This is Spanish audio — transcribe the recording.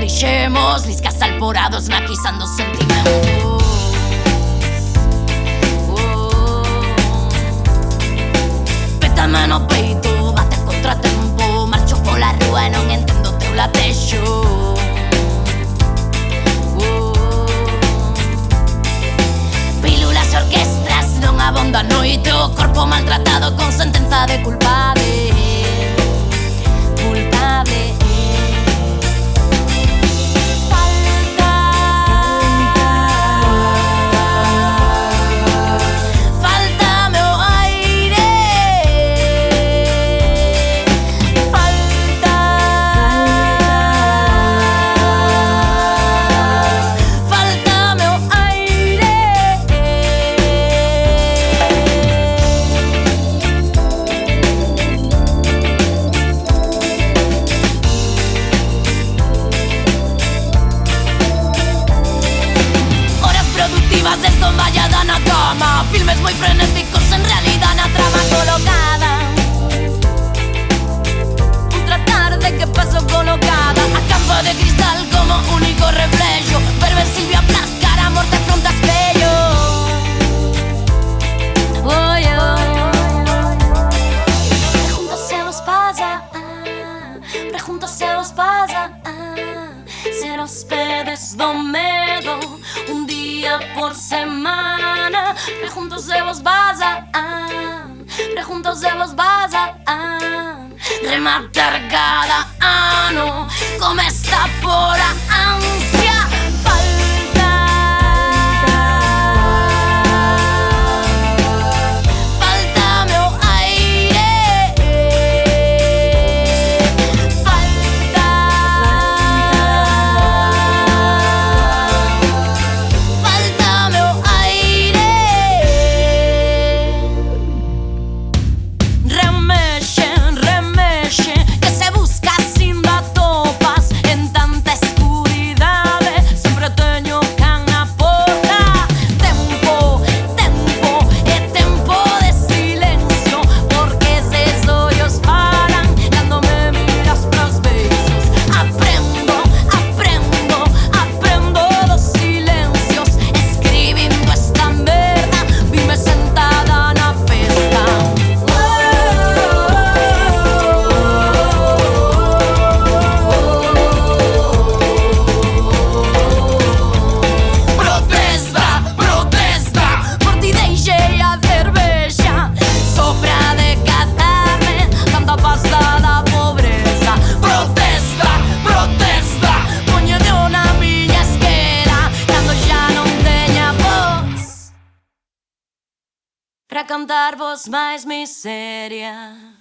deixemos liscas alporados maquisando sentimentos. Pétame no peito, bate contra tempo. Marcho pola rúa e non entendo teu latexo. Pílulas e orquestras non abonda a noite. O corpo maltratado con sentenza de culpable. Culpable. Desdomballada na cama, filmes moi frenéticos en realidad na trama colocada. Outra tarde que paso colocada a campo de cristal como único reflexo. Ver ver Silvia Plath, cara morta fronte a espello. Oh, pregunto se vos pasa, pregunto se vos pasa, ser hospedes do medo un día por semana. Pregunto se vos vas a pregunto se vos vas a rematar cada ano como está por a ansia. Para cantar vos máis miseria.